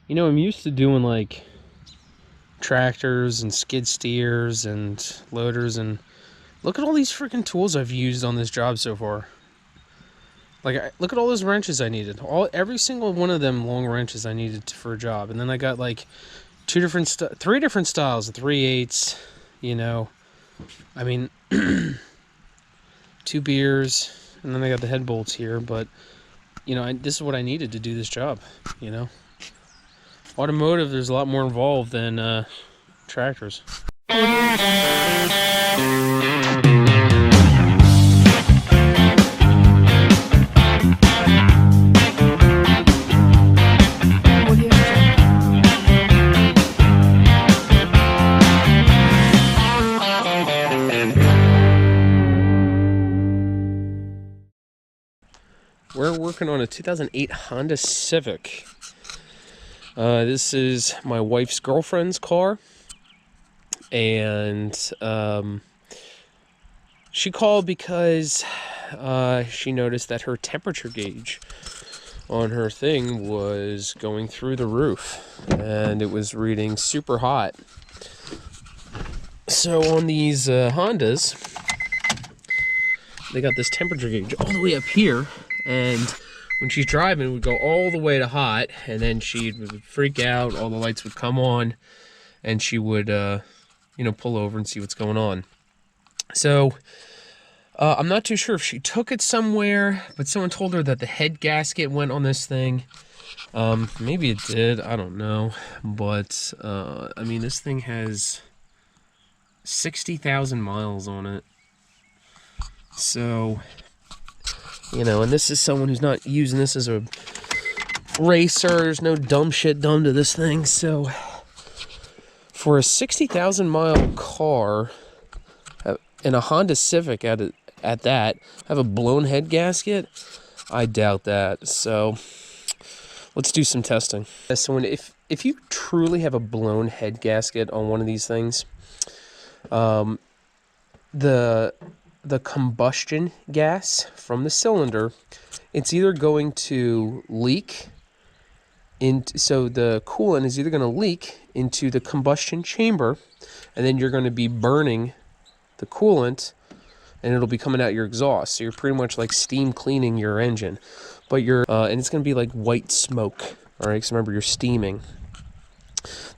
You know, I'm used to doing like tractors and skid steers and loaders, and look at all these freaking tools I've used on this job so far. Like, look at all those wrenches I needed. Every single one of them long wrenches I needed for a job. And then I got like three different styles, 3/8, you know. I mean, 2 beers, and then I got the head bolts here. But, you know, this is what I needed to do this job, you know. Automotive, there's a lot more involved than tractors. We're working on a 2008 Honda Civic. This is my wife's girlfriend's car, and she called because she noticed that her temperature gauge on her thing was going through the roof, and it was reading super hot. So on these Hondas, they got this temperature gauge all the way up here, and when she's driving, it would go all the way to hot, and then she would freak out, all the lights would come on, and she would, you know, pull over and see what's going on. So, I'm not too sure if she took it somewhere, but someone told her that the head gasket went on this thing. Maybe it did, I don't know, but, I mean, this thing has 60,000 miles on it. So, you know, and this is someone who's not using this as a racer. There's no dumb shit done to this thing. So, for a 60,000 mile car, in a Honda Civic at that, have a blown head gasket? I doubt that. So, let's do some testing. So, if you truly have a blown head gasket on one of these things, the combustion gas from the cylinder, it's either going to leak into, so the coolant is either going to leak into the combustion chamber, and then you're going to be burning the coolant, and it'll be coming out your exhaust. So you're pretty much like steam cleaning your engine, but and it's going to be like white smoke. All right, because remember, you're steaming.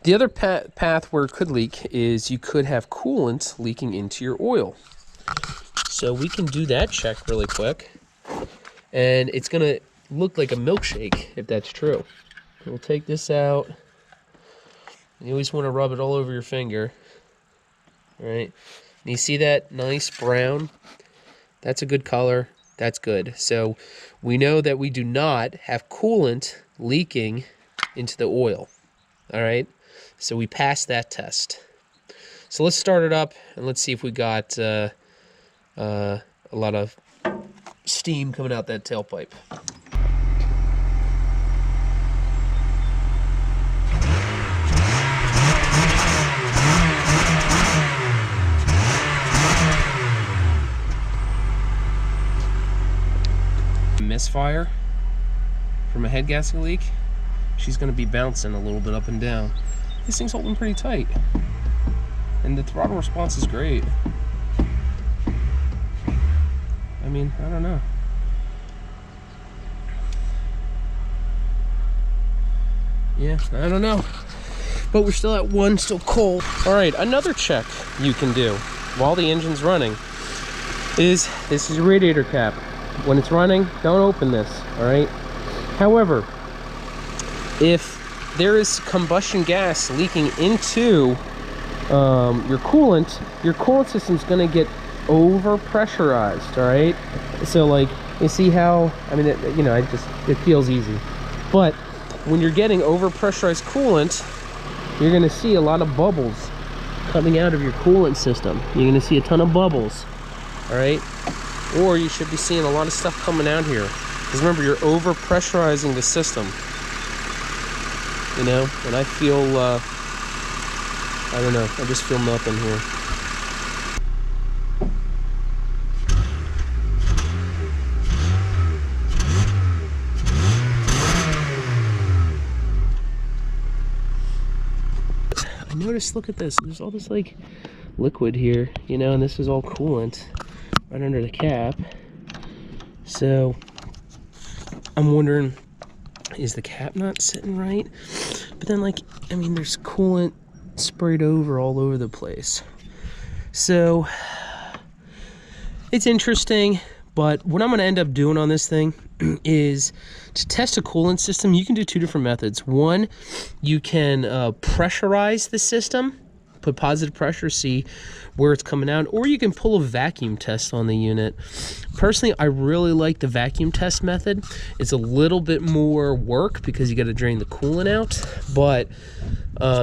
The other path where it could leak is you could have coolant leaking into your oil. So we can do that check really quick, and it's gonna look like a milkshake if that's true. We'll take this out. You always want to rub it all over your finger, all right? And you see that nice brown? That's a good color. That's good. So we know that we do not have coolant leaking into the oil, all right? So we passed that test. So let's start it up, and let's see if we got a lot of steam coming out that tailpipe. Misfire from a head gasket leak. She's going to be bouncing a little bit up and down. This thing's holding pretty tight, and the throttle response is great. I mean, I don't know. Yeah, I don't know. But we're still at 1, still cold. All right, another check you can do while the engine's running is, this is your radiator cap. When it's running, don't open this, all right? However, if there is combustion gas leaking into your coolant system's gonna get over pressurized, all right? So like, you see how, I mean, you know, it feels easy, but when you're getting over pressurized coolant, you're gonna see a lot of bubbles coming out of your coolant system. You're gonna see a ton of bubbles, all right? Or you should be seeing a lot of stuff coming out here, because remember, you're over pressurizing the system, you know? And I feel I don't know, I just feel nothing here. noticed, look at this, there's all this like liquid here, you know, and this is all coolant right under the cap. So I'm wondering, is the cap not sitting right? But then, like, I mean, there's coolant sprayed all over the place. So it's interesting, but what I'm going to end up doing on this thing is to test a coolant system. You can do two different methods. One, you can pressurize the system, put positive pressure, see where it's coming out, or you can pull a vacuum test on the unit. Personally, I really like the vacuum test method. It's a little bit more work because you got to drain the coolant out, but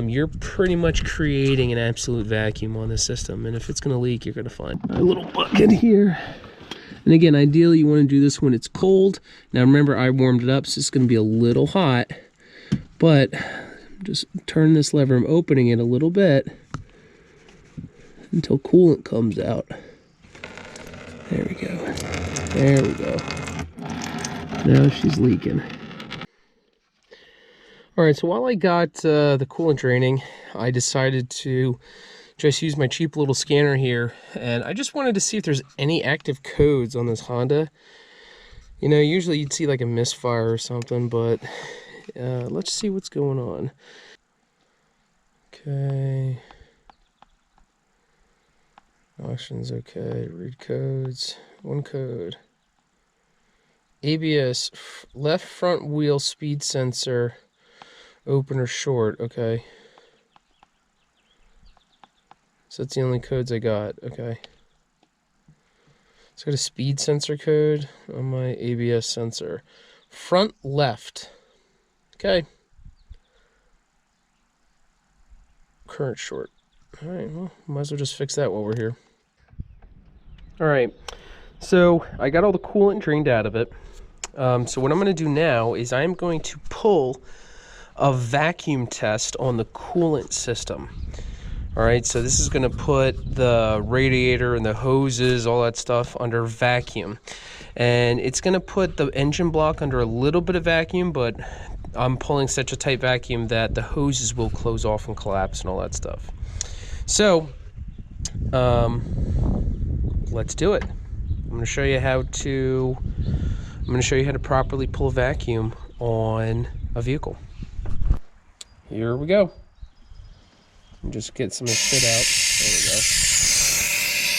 you're pretty much creating an absolute vacuum on the system, and if it's going to leak, you're going to find a little bucket here. And again, ideally you want to do this when it's cold. Now remember, I warmed it up, so it's going to be a little hot, but just turn this lever. I'm opening it a little bit until coolant comes out. There we go. There we go. Now she's leaking. All right, so while I got the coolant draining, I decided to just use my cheap little scanner here, and I just wanted to see if there's any active codes on this Honda. You know, usually you'd see like a misfire or something, but let's see what's going on. Okay. Options, okay. Read codes. One code. ABS, left front wheel speed sensor, opener short, okay. So that's the only codes I got, okay. It's got a speed sensor code on my ABS sensor. Front left, okay. Current short. All right, well, might as well just fix that while we're here. All right, so I got all the coolant drained out of it. So what I'm going to do now is I'm going to pull a vacuum test on the coolant system. All right, so this is going to put the radiator and the hoses, all that stuff, under vacuum. And it's going to put the engine block under a little bit of vacuum, but I'm pulling such a tight vacuum that the hoses will close off and collapse and all that stuff. So, let's do it. I'm going to show you how to properly pull a vacuum on a vehicle. Here we go. Just get some of the shit out. There we go.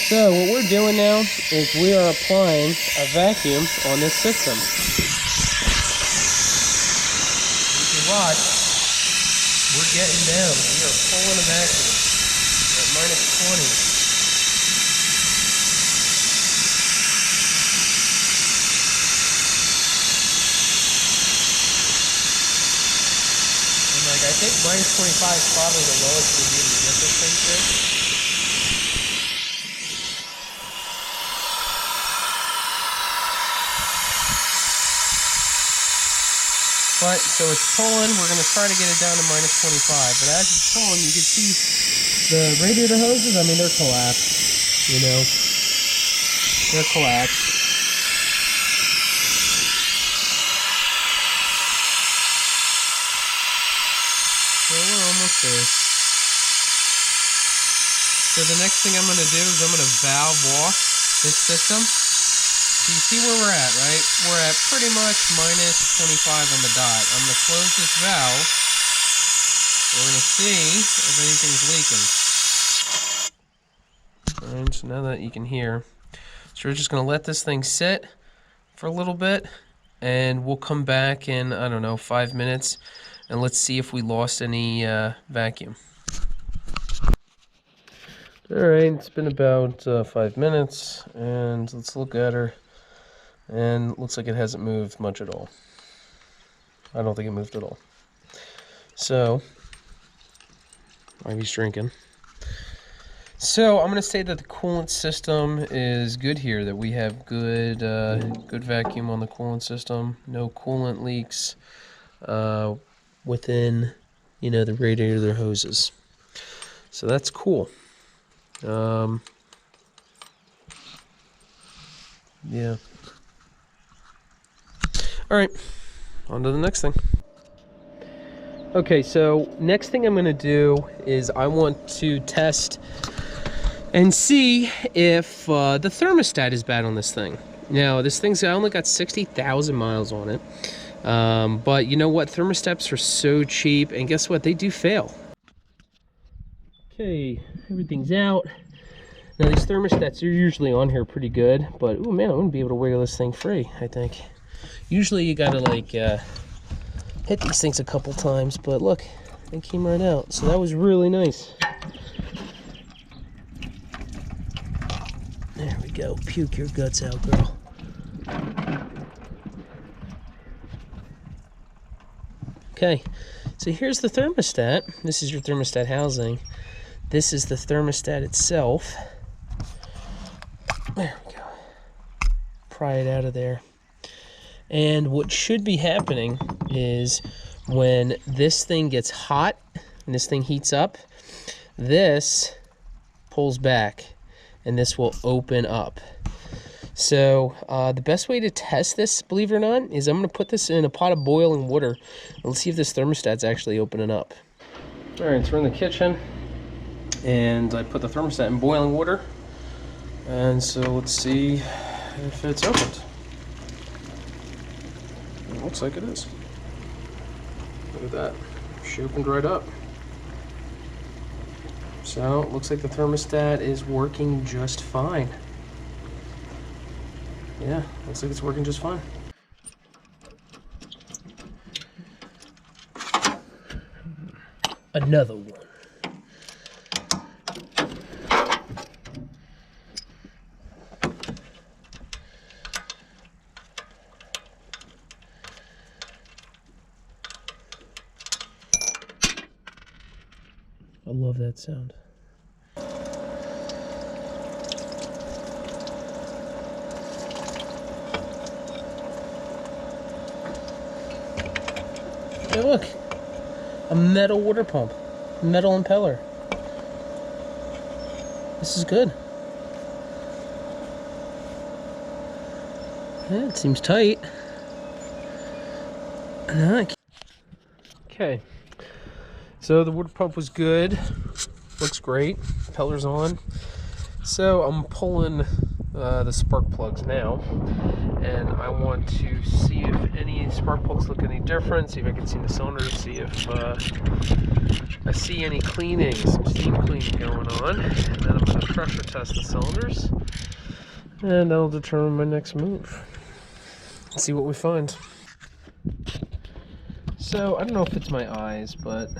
So what we're doing now is we are applying a vacuum on this system. You can watch, we're getting down. We are pulling a vacuum at -20. I think -25 is probably the lowest we'll be able to get this thing to. But, so it's pulling, we're going to try to get it down to -25. But as it's pulling, you can see the radiator hoses, I mean, they're collapsed, you know. They're collapsed. So we're almost there. So the next thing I'm going to do is I'm going to valve wash this system. So you see where we're at, right? We're at pretty much -25 on the dot. I'm going to close this valve. We're going to see if anything's leaking. Alright, so now that you can hear. So we're just going to let this thing sit for a little bit, and we'll come back in, I don't know, 5 minutes. And let's see if we lost any vacuum. Alright, it's been about 5 minutes, and let's look at her. And it looks like it hasn't moved much at all. I don't think it moved at all. So, Ivy's drinking. So, I'm going to say that the coolant system is good here, that we have good, good vacuum on the coolant system. No coolant leaks within, you know, the radiator, the hoses. So that's cool. Yeah. All right, on to the next thing. Okay, so next thing I'm gonna do is I want to test and see if the thermostat is bad on this thing. Now, this thing's only got 60,000 miles on it. But you know what? Thermostats are so cheap, and guess what? They do fail. Okay, everything's out. Now, these thermostats are usually on here pretty good, but oh man, I wouldn't be able to wiggle this thing free, I think. Usually you gotta like hit these things a couple times, but look, they came right out. So that was really nice. There we go. Puke your guts out, girl. Okay, so here's the thermostat. This is your thermostat housing. This is the thermostat itself. There we go. Pry it out of there. And what should be happening is when this thing gets hot and this thing heats up, this pulls back and this will open up. So the best way to test this, believe it or not, is I'm going to put this in a pot of boiling water. Let's see if this thermostat's actually opening up. All right, so we're in the kitchen, and I put the thermostat in boiling water. And so let's see if it's opened. It looks like it is. Look at that. She opened right up. So it looks like the thermostat is working just fine. Yeah, looks like it's working just fine. Another one. I love that sound. Hey, look, a metal water pump, metal impeller. This is good. Yeah, it seems tight. Okay, so the water pump was good. Looks great. Impeller's on. So I'm pulling the spark plugs now, and I want to see if any spark plugs look any different, see if I can see the cylinders, see if I see any cleaning, some steam cleaning going on, and then I'm going to pressure test the cylinders, and that'll determine my next move. Let's see what we find. So I don't know if it's my eyes, but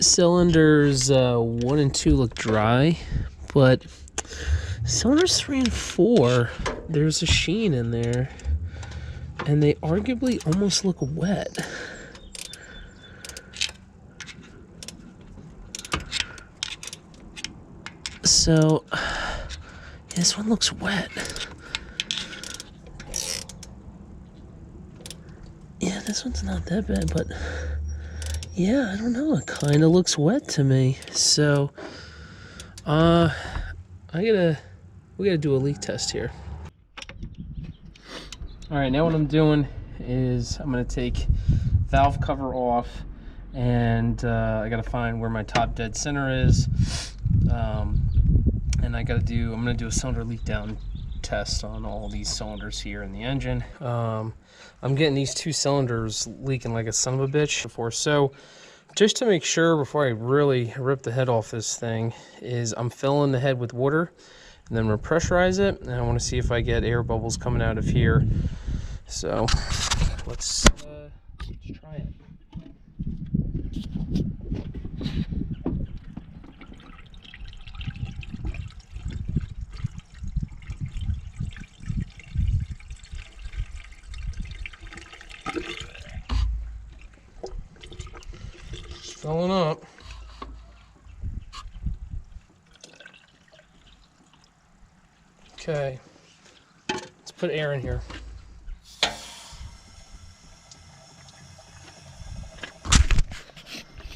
cylinders 1 and 2 look dry, but cylinders 3 and 4, there's a sheen in there, and they arguably almost look wet. So this one looks wet. Yeah, this one's not that bad, but yeah, I don't know, it kind of looks wet to me. So we gotta do a leak test here. All right, now what I'm doing is I'm gonna take valve cover off, and I gotta find where my top dead center is, and I'm gonna do a cylinder leak down test on all these cylinders here in the engine. I'm getting these 2 cylinders leaking like a son of a bitch before, so just to make sure before I really rip the head off this thing, is I'm filling the head with water, and then I'm gonna pressurize it, and I want to see if I get air bubbles coming out of here. So let's try it. Filling up. Okay, let's put air in here.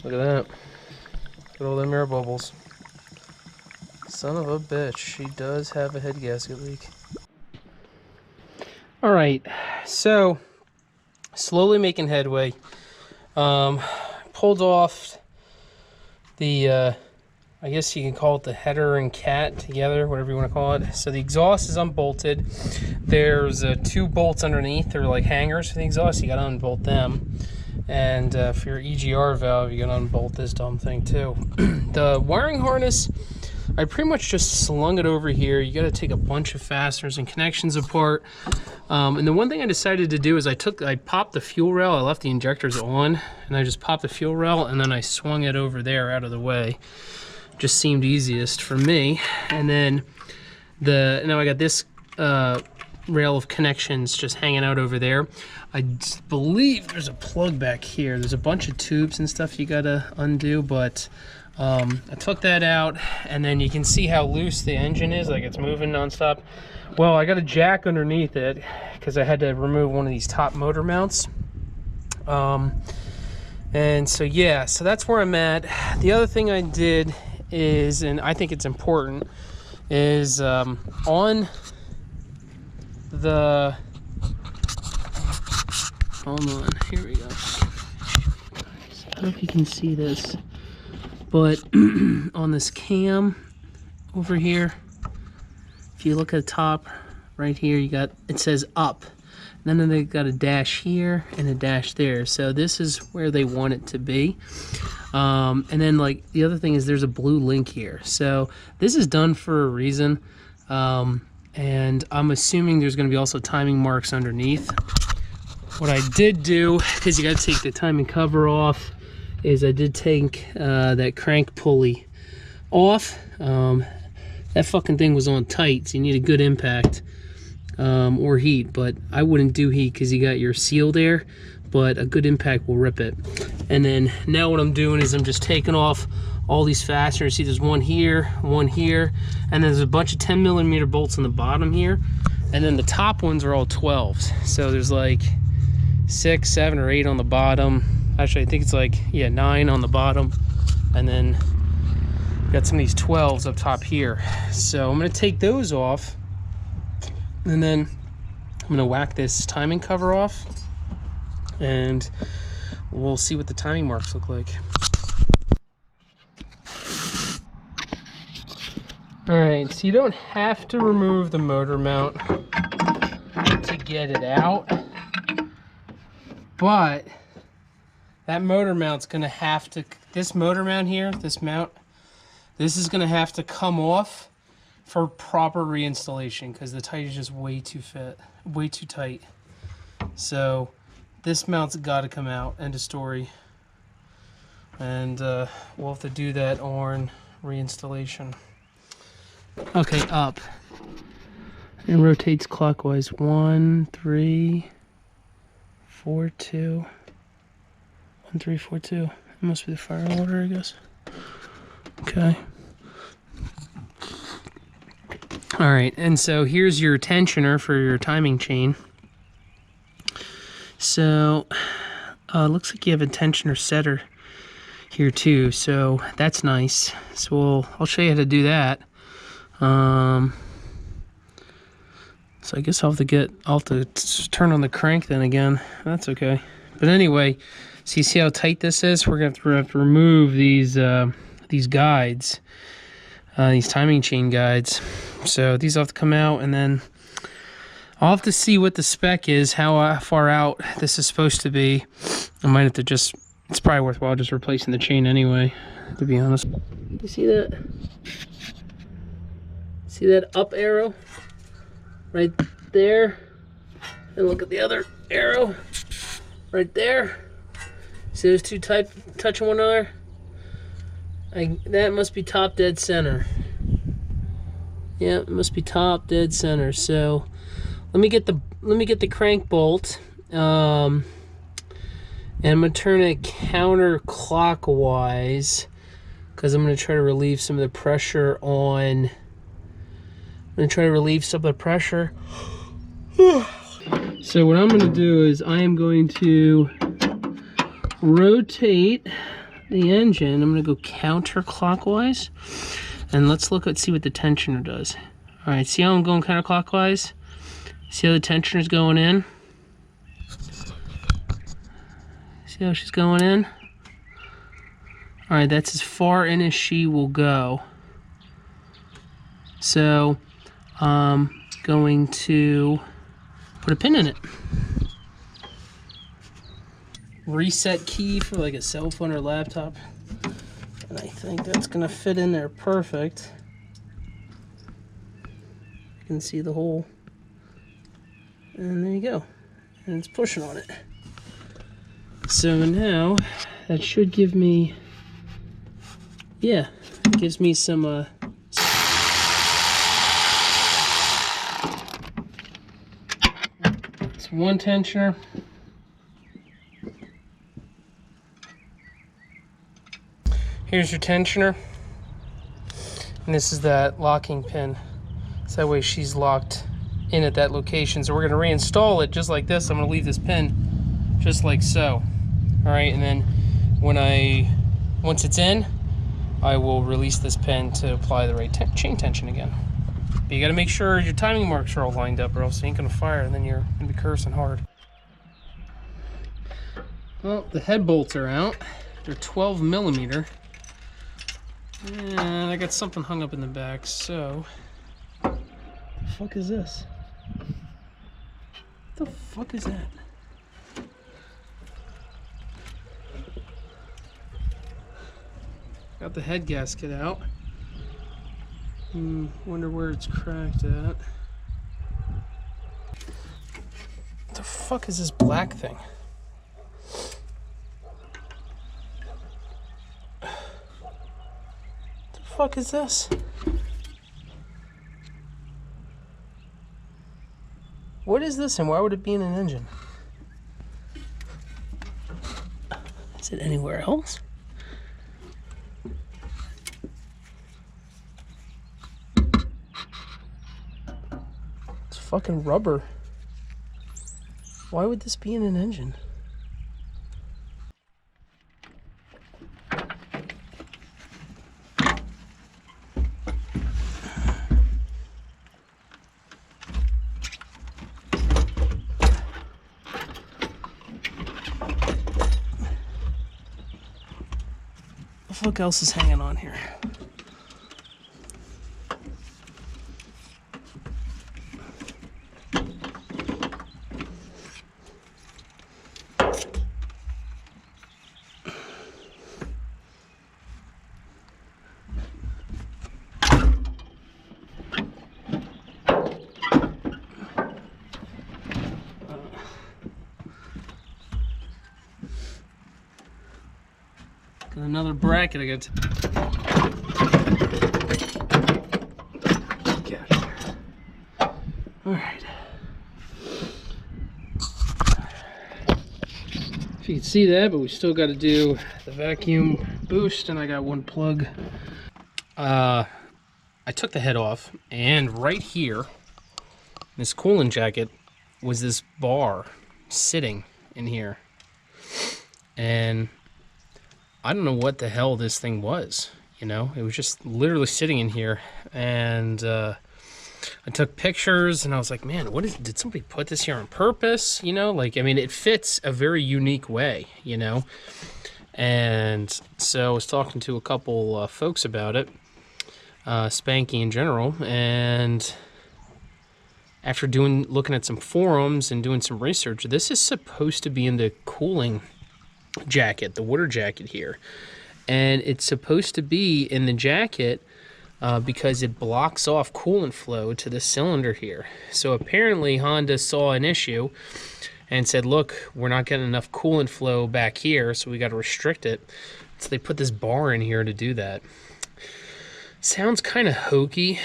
Look at that. Look at all them air bubbles. Son of a bitch, she does have a head gasket leak. All right, so Slowly making headway. Pulled off the, I guess you can call it the header and cat together, whatever you want to call it. So the exhaust is unbolted. There's 2 bolts underneath. They're like hangers for the exhaust. You got to unbolt them. And for your EGR valve, you got to unbolt this dumb thing too. The wiring harness, I pretty much just slung it over here. You got to take a bunch of fasteners and connections apart. And the one thing I decided to do is I popped the fuel rail. I left the injectors on, and I just popped the fuel rail, and then I swung it over there out of the way. Just seemed easiest for me. And then now I got this rail of connections just hanging out over there. I believe there's a plug back here. There's a bunch of tubes and stuff you gotta undo, but I took that out, and then you can see how loose the engine is, like it's moving nonstop. Well, I got a jack underneath it because I had to remove one of these top motor mounts. And so yeah, so that's where I'm at. The other thing I did is, and I think it's important, is on the, hold on, here we go. I don't know if you can see this, but on this cam over here, if you look at the top right here, you got, it says up. And then they got a dash here and a dash there. So this is where they want it to be. And then like the other thing is there's a blue link here. So this is done for a reason. And I'm assuming there's going to be also timing marks underneath. What I did do, because you got to take the timing cover off, is I did take that crank pulley off. That fucking thing was on tight, so you need a good impact or heat, but I wouldn't do heat because you got your seal there, but a good impact will rip it. And then now what I'm doing is I'm just taking off all these fasteners. See, there's one here, and there's a bunch of 10mm bolts on the bottom here, and then the top ones are all 12s. So there's like 6, 7, or 8 on the bottom. Actually, I think it's like, yeah, 9 on the bottom, and then got some of these 12s up top here. So I'm going to take those off, and then I'm going to whack this timing cover off, and we'll see what the timing marks look like. Alright, so you don't have to remove the motor mount to get it out, but that motor mount's going to have to, this motor mount here, this mount, this is going to have to come off for proper reinstallation because the tight is just way too tight. So this mount's got to come out, end of story. And we'll have to do that on reinstallation. Okay, up. It rotates clockwise. 1, 3, 4, 2. 1, 3, 4, 2. It must be the fire order, I guess. Okay. All right, and so here's your tensioner for your timing chain. So looks like you have a tensioner setter here too, so that's nice. So I'll show you how to do that. So I guess I'll have to turn on the crank then again. That's okay. But anyway, so you see how tight this is? We're gonna have to remove these guides, these timing chain guides. So these will have to come out, and then I'll have to see what the spec is, how far out this is supposed to be. I might have to just, it's probably worthwhile just replacing the chain anyway, to be honest. You see that? See that up arrow right there? And look at the other arrow right there. See those two touching one another? That must be top dead center. Yeah, it must be top dead center. So let me get the crank bolt, and I'm gonna turn it counterclockwise because I'm gonna try to relieve some of the pressure on. So what I'm gonna do is I am going to rotate the engine. I'm gonna go counterclockwise, and let's see what the tensioner does. All right, see how I'm going counterclockwise? See how the tensioner's going in? See how she's going in? All right, that's as far in as she will go. So I'm going to put a pin in it. Reset key for like a cell phone or laptop. And I think that's gonna fit in there perfect. You can see the hole. And there you go. And it's pushing on it. So now that should give me, yeah, it gives me some it's one tensioner. Here's your tensioner. And this is that locking pin. So that way she's locked in at that location. So we're going to reinstall it just like this. I'm going to leave this pin just like so. All right, and then once it's in, I will release this pin to apply the right chain tension again. But you got to make sure your timing marks are all lined up, or else you ain't going to fire, and then you're going to be cursing hard. Well, the head bolts are out. They're 12 millimeter. And I got something hung up in the back, so... What the fuck is this? What the fuck is that? Got the head gasket out. Wonder where it's cracked at. What the fuck is this black thing? What the fuck is this? What is this and why would it be in an engine? Is it anywhere else? It's fucking rubber. Why would this be in an engine? What else is hanging on here? Another bracket I got to get out of here. All right. If you can see that, but we still got to do the vacuum boost, and I got one plug. I took the head off, and right here, this coolant jacket was this bar sitting in here, and I don't know what the hell this thing was, you know? It was just literally sitting in here, and I took pictures, and I was like, man, did somebody put this here on purpose, you know? Like, I mean, it fits a very unique way, you know? And so I was talking to a couple folks about it, Spanky in general, and after looking at some forums and doing some research, this is supposed to be in the cooling jacket, the water jacket here, and it's supposed to be in the jacket because it blocks off coolant flow to the cylinder here. So apparently Honda saw an issue and said, look, we're not getting enough coolant flow back here, so we got to restrict it. So they put this bar in here to do that. Sounds kind of hokey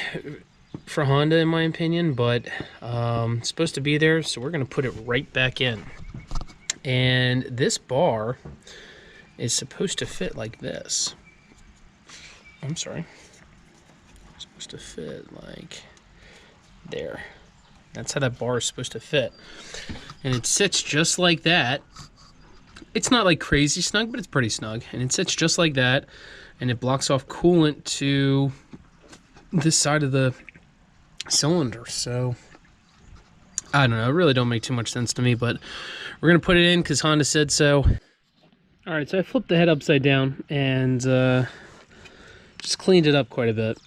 for Honda in my opinion, but it's supposed to be there, so we're going to put it right back in. And this bar is supposed to fit like this. I'm sorry. It's supposed to fit like there. That's how that bar is supposed to fit. And it sits just like that. It's not like crazy snug, but it's pretty snug. And it sits just like that. And it blocks off coolant to this side of the cylinder. So I don't know. It really don't make too much sense to me, but we're going to put it in because Honda said so. All right, so I flipped the head upside down and just cleaned it up quite a bit.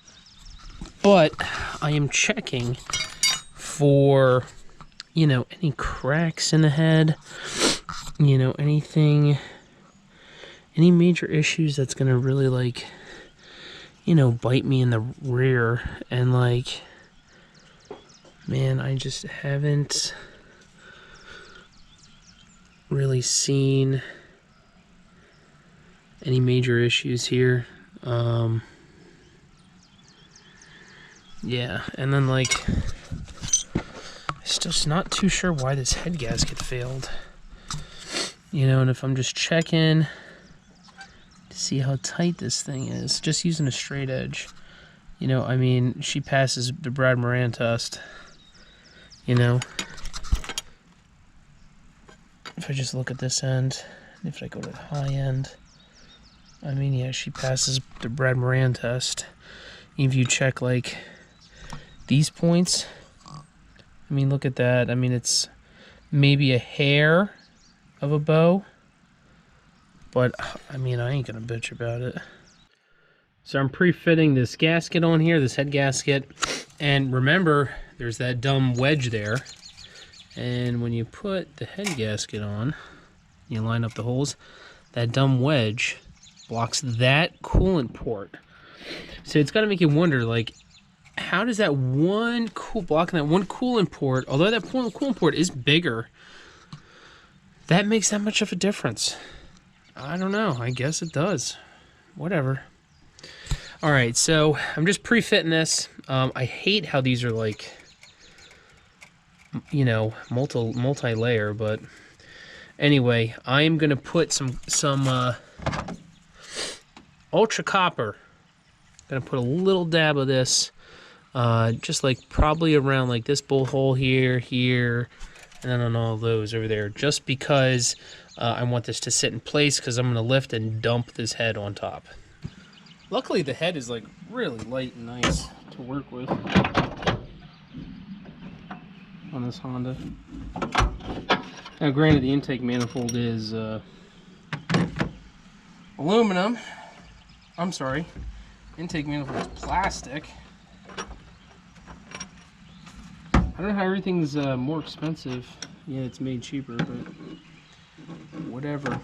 But I am checking for, you know, any cracks in the head, you know, anything, any major issues that's gonna really, like, you know, bite me in the rear. And, like, man, I just haven't really seen any major issues here. Yeah, and then, like, I'm just not too sure why this head gasket failed. You know, and if I'm just checking to see how tight this thing is, just using a straight edge, you know, I mean, she passes the Brad Moran test, you know. If I just look at this end, if I go to the high end, I mean, yeah, she passes the Brad Moran test. If you check, like, these points, I mean, look at that. I mean, it's maybe a hair of a bow, but, I mean, I ain't gonna bitch about it. So I'm pre-fitting this gasket on here, this head gasket, and remember, there's that dumb wedge there, and when you put the head gasket on, you line up the holes, that dumb wedge blocks that coolant port. So it's got to make you wonder, like, how does that one blocking that one coolant port, although that coolant port is bigger, that makes that much of a difference? I don't know. I guess it does. Whatever. All right, so I'm just pre-fitting this. I hate how these are, like, you know, multi-layer, but anyway, I am gonna put some ultra copper. Gonna put a little dab of this, just like probably around like this bolt hole here, and then on all those over there, just because I want this to sit in place, because I'm gonna lift and dump this head on top. Luckily the head is like really light and nice to work with on this Honda. Now granted, the intake manifold is aluminum. I'm sorry, intake manifold is plastic. I don't know how everything's more expensive. Yeah, it's made cheaper, but whatever.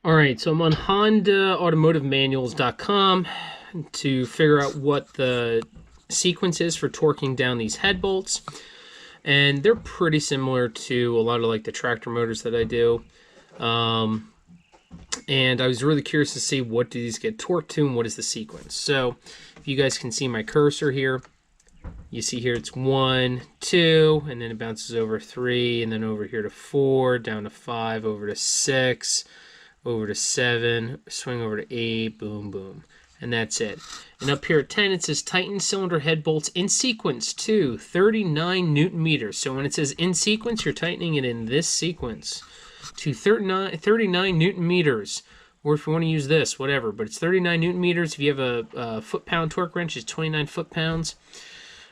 Alright, so I'm on HondaAutomotiveManuals.com to figure out what the sequence is for torquing down these head bolts. And they're pretty similar to a lot of like the tractor motors that I do. And I was really curious to see what do these get torqued to and what is the sequence. So if you guys can see my cursor here, you see here it's 1, 2, and then it bounces over 3, and then over here to 4, down to 5, over to 6, over to 7, swing over to 8, boom, boom. And that's it. And up here at 10, it says tighten cylinder head bolts in sequence to 39 Newton meters. So when it says in sequence, you're tightening it in this sequence to 39 Newton meters. Or if you want to use this, whatever. But it's 39 Newton meters. If you have a foot-pound torque wrench, it's 29 foot-pounds.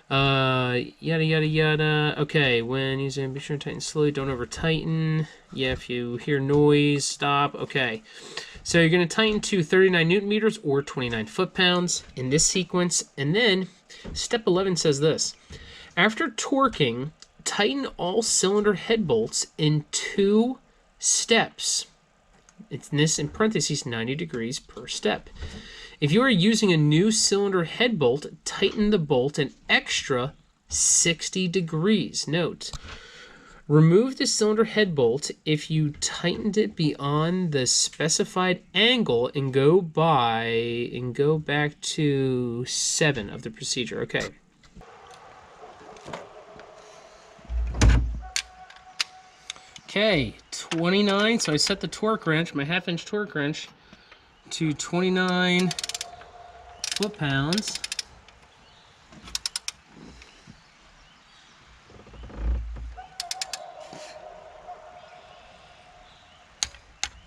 Yada, yada, yada. Okay, when using, be sure to tighten slowly, don't over-tighten. Yeah, if you hear noise, stop. Okay, so you're going to tighten to 39 Newton meters or 29 foot-pounds in this sequence. And then step 11 says this. After torquing, tighten all cylinder head bolts in 2 steps. It's this in parentheses 90 degrees per step. If you are using a new cylinder head bolt, tighten the bolt an extra 60 degrees. Note, remove the cylinder head bolt if you tightened it beyond the specified angle and go back to 7 of the procedure. Okay. Okay, 29. So I set the torque wrench, my 1/2-inch torque wrench, to 29 foot-pounds.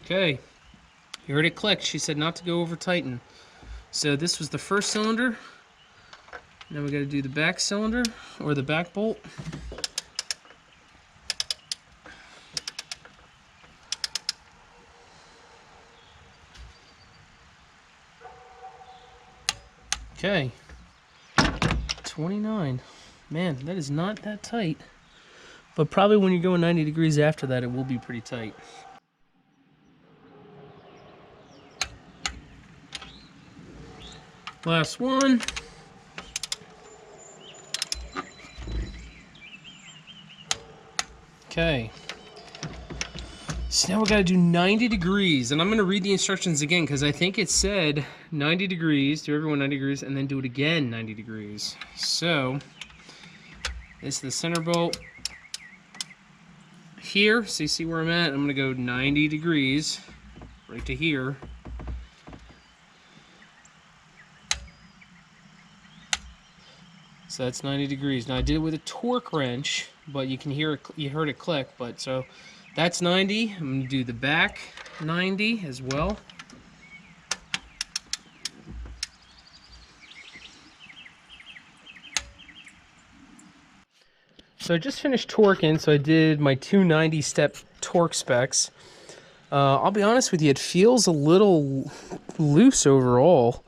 Okay, you heard it click. She said not to go over tighten. So this was the first cylinder. Now we got to do the back cylinder, or the back bolt. Okay, 29. Man, that is not that tight. But probably when you're going 90 degrees after that, it will be pretty tight. Last one. Okay. So now we got to do 90 degrees, and I'm going to read the instructions again because I think it said 90 degrees, do everyone 90 degrees, and then do it again 90 degrees. So, this is the center bolt here, so you see where I'm at. I'm going to go 90 degrees right to here. So that's 90 degrees. Now I did it with a torque wrench, but you can hear it, you heard it click, but so that's 90. I'm going to do the back 90 as well. So I just finished torquing, so I did my 290 step torque specs. I'll be honest with you, it feels a little loose overall.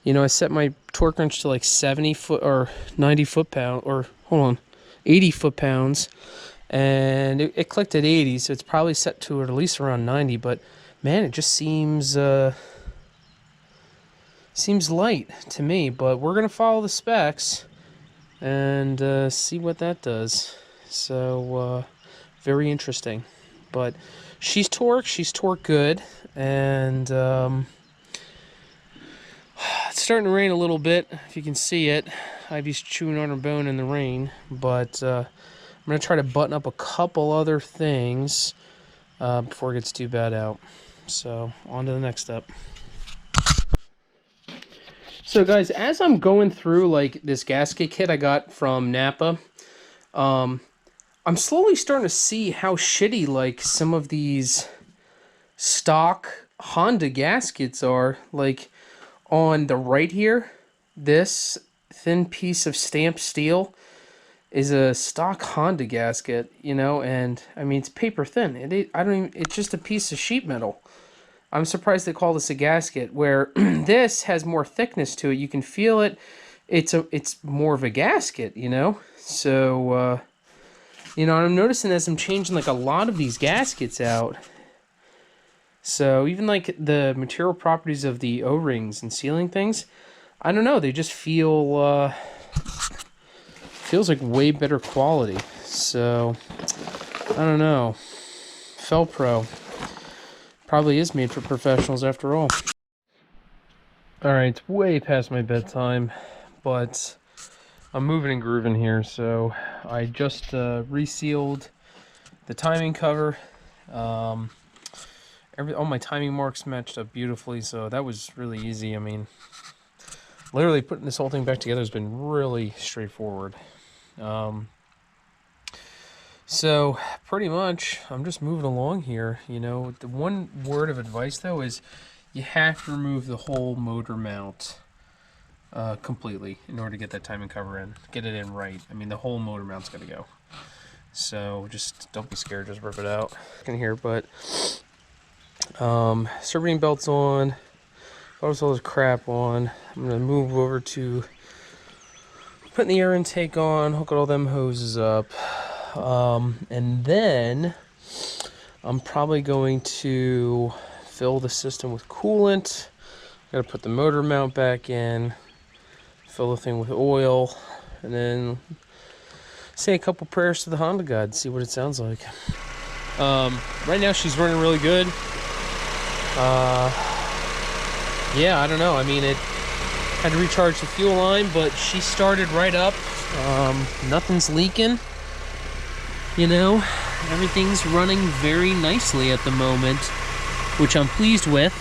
You know, I set my torque wrench to like 70 foot or 90 foot-pound, or hold on, 80 foot-pounds. And it clicked at 80, so it's probably set to at least around 90, but man, it just seems light to me. But we're gonna follow the specs and see what that does. So very interesting. But she's torqued good, and it's starting to rain a little bit, if you can see it. Ivy's chewing on her bone in the rain, but I'm going to try to button up a couple other things before it gets too bad out. So, on to the next step. So guys, as I'm going through like this gasket kit I got from Napa, I'm slowly starting to see how shitty like some of these stock Honda gaskets are. Like, on the right here, this thin piece of stamped steel is a stock Honda gasket, you know, and I mean it's paper thin. It's just a piece of sheet metal. I'm surprised they call this a gasket, where this has more thickness to it. You can feel it. It's more of a gasket, you know. So you know, I'm noticing as I'm changing like a lot of these gaskets out. So even like the material properties of the O-rings and sealing things, I don't know, they just feel feels like way better quality. So I don't know. Felpro probably is made for professionals after all. Alright, it's way past my bedtime, but I'm moving and grooving here. So I just resealed the timing cover. All my timing marks matched up beautifully, so that was really easy. I mean, literally putting this whole thing back together has been really straightforward. So pretty much I'm just moving along here. You know, the one word of advice though is you have to remove the whole motor mount completely in order to get that timing cover in, get it in right. I mean, the whole motor mount's got to go. So just don't be scared, just rip it out in here. But serpentine belts on, got all this crap on. I'm gonna move over to putting the air intake on, hook all them hoses up, and then I'm probably going to fill the system with coolant. Gotta put the motor mount back in, fill the thing with oil, and then say a couple prayers to the Honda God, see what it sounds like. Right now she's running really good. Yeah, I don't know. I mean, it had to recharge the fuel line, but she started right up. Nothing's leaking, you know, everything's running very nicely at the moment, which I'm pleased with.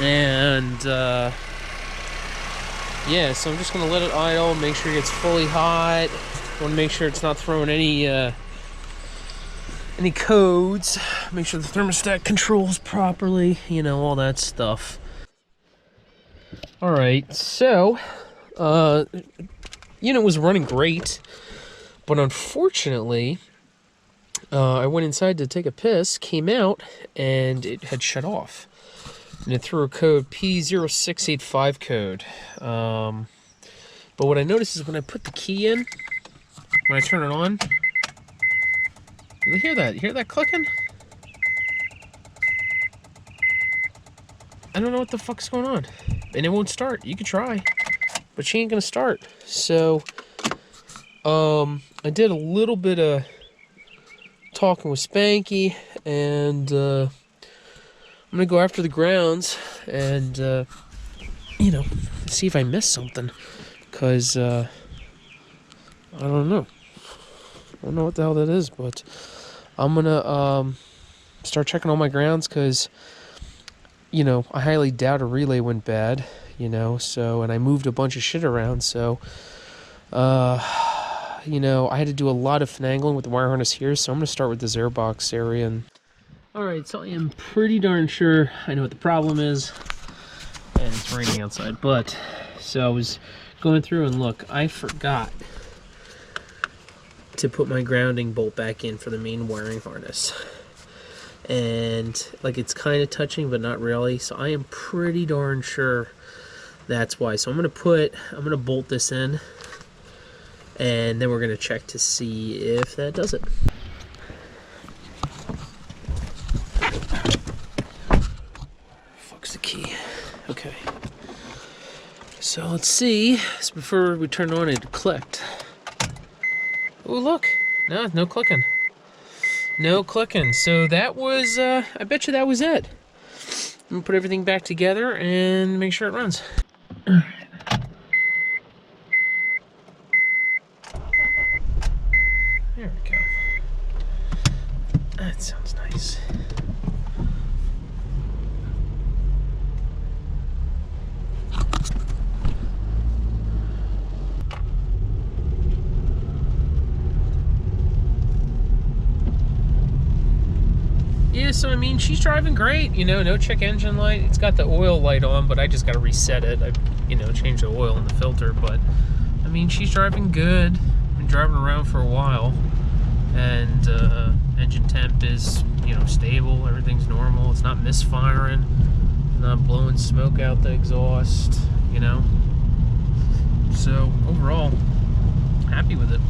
And yeah, so I'm just gonna let it idle, make sure it gets fully hot. Want to make sure it's not throwing any codes. Make sure the thermostat controls properly, you know, all that stuff. All right, so you know, it was running great, but unfortunately, I went inside to take a piss, came out, and it had shut off. And it threw a code P0685 code. But what I noticed is when I put the key in, when I turn it on, you hear that? You hear that clicking? I don't know what the fuck's going on. And it won't start. You could try, but she ain't gonna start. So, I did a little bit of talking with Spanky, and I'm gonna go after the grounds and you know, see if I missed something, cause I don't know. I don't know what the hell that is, but I'm gonna start checking all my grounds, cause you know, I highly doubt a relay went bad, you know. So, and I moved a bunch of shit around, so you know, I had to do a lot of finagling with the wire harness here, so I'm gonna start with this airbox area. And alright, so I am pretty darn sure I know what the problem is, and it's raining outside. But so I was going through, and look, I forgot to put my grounding bolt back in for the main wiring harness, and like it's kind of touching but not really, so I am pretty darn sure that's why. So I'm gonna bolt this in, and then we're gonna check to see if that does it. Fuck's the key. Okay, so let's see. So before we turn it on, it clicked. Oh look, no clicking. No clicking. So that was, I bet you that was it. I'm gonna put everything back together and make sure it runs. Alright. There we go. That sounds nice. Yeah, so I mean, she's driving great, you know, no check engine light. It's got the oil light on, but I just got to reset it. I, you know, changed the oil in the filter, but I mean, she's driving good. Been driving around for a while, and engine temp is, you know, stable. Everything's normal. It's not misfiring, not blowing smoke out the exhaust, you know. So overall, happy with it.